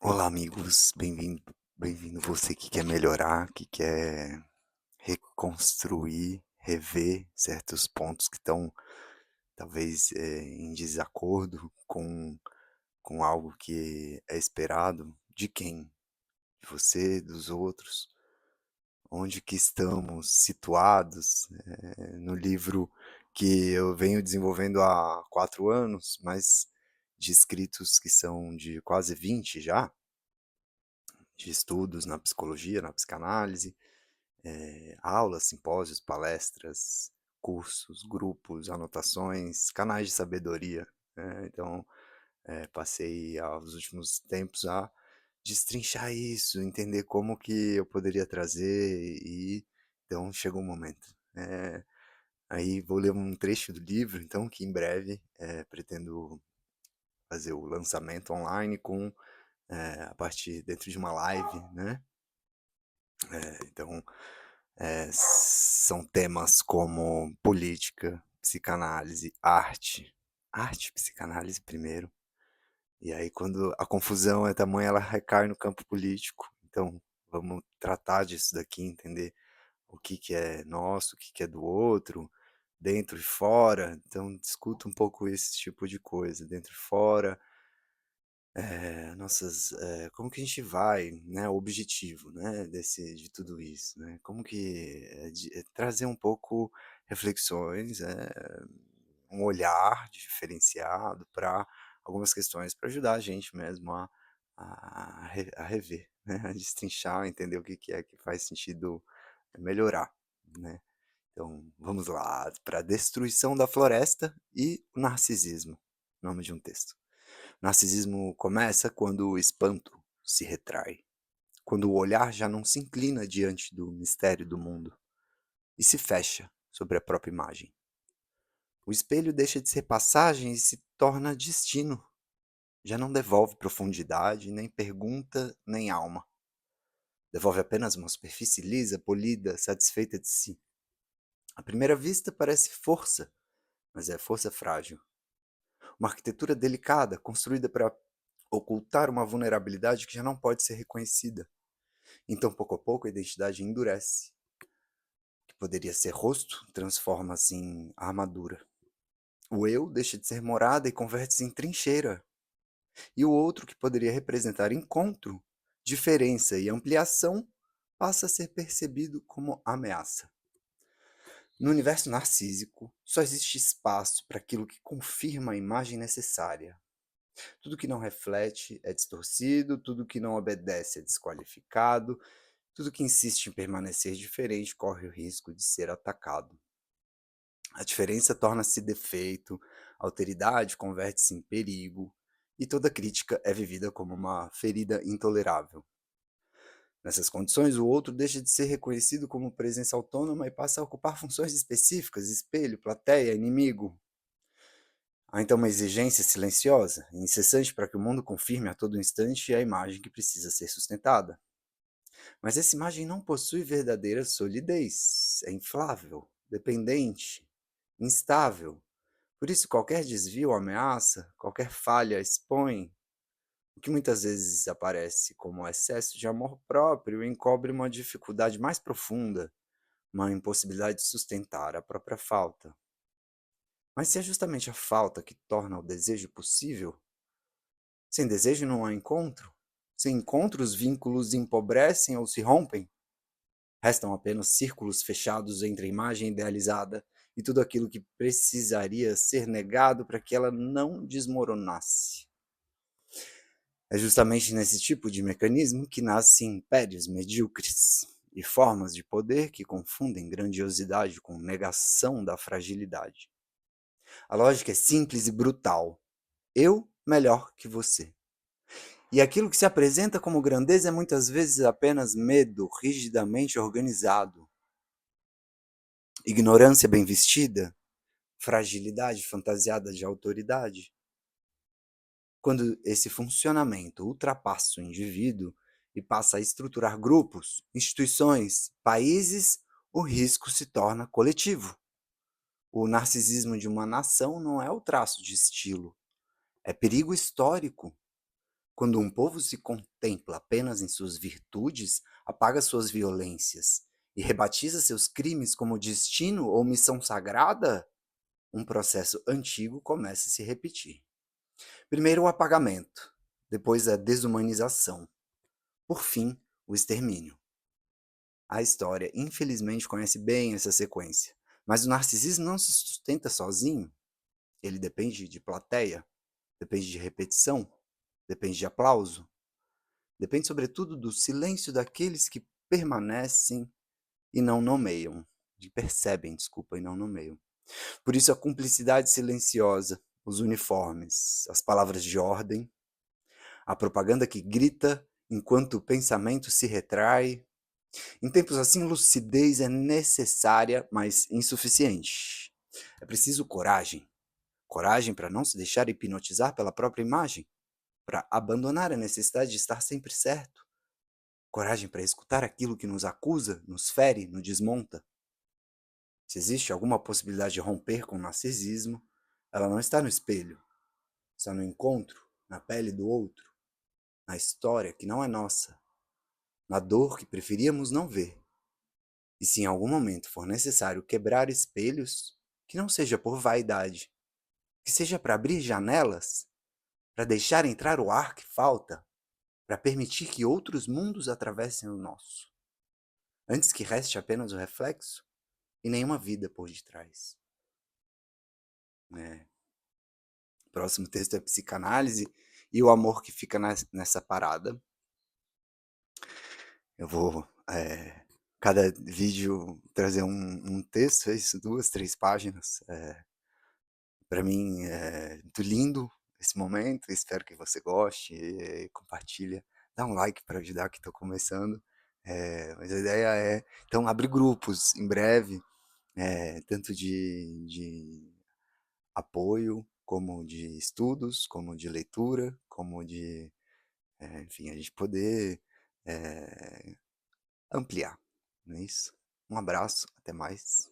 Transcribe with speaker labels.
Speaker 1: Olá, amigos, bem-vindo você que quer melhorar, que quer reconstruir, rever certos pontos que estão talvez, em desacordo com algo que é esperado. De quem? De você, dos outros? Onde que estamos situados? No livro que eu venho desenvolvendo há 4 anos, mas de escritos que são de quase 20 já, de estudos na psicologia, na psicanálise, aulas, simpósios, palestras, cursos, grupos, anotações, canais de sabedoria, né. Então, passei os últimos tempos a destrinchar isso, entender como que eu poderia trazer e então chegou o momento. Aí vou ler um trecho do livro, então, que em breve, pretendo fazer o lançamento online com, a partir dentro de uma live, né. Então, são temas como política, psicanálise, arte, psicanálise primeiro, e aí quando a confusão é tamanha, ela recai no campo político. Então, vamos tratar disso daqui, entender o que que é nosso, o que que é do outro, dentro e fora. Então discuta um pouco esse tipo de coisa, dentro e fora, como que a gente vai, né, o objetivo, né, de tudo isso, né, como que trazer um pouco reflexões, um olhar diferenciado para algumas questões, para ajudar a gente mesmo a rever, né, a destrinchar, entender o que que é que faz sentido melhorar, né. Então, vamos lá, para Destruição da Floresta e o Narcisismo, nome de um texto. Narcisismo começa quando o espanto se retrai, quando o olhar já não se inclina diante do mistério do mundo e se fecha sobre a própria imagem. O espelho deixa de ser passagem e se torna destino, já não devolve profundidade, nem pergunta, nem alma. Devolve apenas uma superfície lisa, polida, satisfeita de si. À primeira vista parece força, mas é força frágil. Uma arquitetura delicada, construída para ocultar uma vulnerabilidade que já não pode ser reconhecida. Então, pouco a pouco, a identidade endurece. O que poderia ser rosto transforma-se em armadura. O eu deixa de ser morada e converte-se em trincheira. E o outro, que poderia representar encontro, diferença e ampliação, passa a ser percebido como ameaça. No universo narcísico, só existe espaço para aquilo que confirma a imagem necessária. Tudo que não reflete é distorcido, tudo que não obedece é desqualificado, tudo que insiste em permanecer diferente corre o risco de ser atacado. A diferença torna-se defeito, a alteridade converte-se em perigo, e toda crítica é vivida como uma ferida intolerável. Nessas condições, o outro deixa de ser reconhecido como presença autônoma e passa a ocupar funções específicas, espelho, plateia, inimigo. Há então uma exigência silenciosa e incessante para que o mundo confirme a todo instante a imagem que precisa ser sustentada. Mas essa imagem não possui verdadeira solidez, é inflável, dependente, instável. Por isso, qualquer desvio ameaça, qualquer falha expõe. O que muitas vezes aparece como excesso de amor próprio encobre uma dificuldade mais profunda, uma impossibilidade de sustentar a própria falta. Mas se é justamente a falta que torna o desejo possível, sem desejo não há encontro. Sem encontro, os vínculos empobrecem ou se rompem. Restam apenas círculos fechados entre a imagem idealizada e tudo aquilo que precisaria ser negado para que ela não desmoronasse. É justamente nesse tipo de mecanismo que nascem impérios medíocres e formas de poder que confundem grandiosidade com negação da fragilidade. A lógica é simples e brutal. Eu melhor que você. E aquilo que se apresenta como grandeza é muitas vezes apenas medo rigidamente organizado, ignorância bem vestida, fragilidade fantasiada de autoridade. Quando esse funcionamento ultrapassa o indivíduo e passa a estruturar grupos, instituições, países, o risco se torna coletivo. O narcisismo de uma nação não é o traço de estilo, é perigo histórico. Quando um povo se contempla apenas em suas virtudes, apaga suas violências e rebatiza seus crimes como destino ou missão sagrada, um processo antigo começa a se repetir. Primeiro o apagamento, depois a desumanização, por fim, o extermínio. A história, infelizmente, conhece bem essa sequência, mas o narcisismo não se sustenta sozinho. Ele depende de plateia, depende de repetição, depende de aplauso, depende, sobretudo, do silêncio daqueles que permanecem e não nomeiam, percebem, desculpa, e não nomeiam. Por isso a cumplicidade silenciosa, os uniformes, as palavras de ordem, a propaganda que grita enquanto o pensamento se retrai. Em tempos assim, lucidez é necessária, mas insuficiente. É preciso coragem. Coragem para não se deixar hipnotizar pela própria imagem, para abandonar a necessidade de estar sempre certo. Coragem para escutar aquilo que nos acusa, nos fere, nos desmonta. Se existe alguma possibilidade de romper com o narcisismo, ela não está no espelho, está no encontro, na pele do outro, na história que não é nossa, na dor que preferíamos não ver. E se em algum momento for necessário quebrar espelhos, que não seja por vaidade, que seja para abrir janelas, para deixar entrar o ar que falta, para permitir que outros mundos atravessem o nosso, antes que reste apenas o reflexo e nenhuma vida por detrás. O próximo texto é psicanálise e o amor que fica nessa parada. Eu vou, cada vídeo trazer um texto, é isso, 2, 3 páginas. Para mim é muito lindo esse momento, espero que você goste, compartilha, dá um like para ajudar que estou começando. Mas a ideia é, então, abrir grupos em breve, tanto de apoio, como de estudos, como de leitura, como de, enfim, a gente poder ampliar, não é isso? Um abraço, até mais.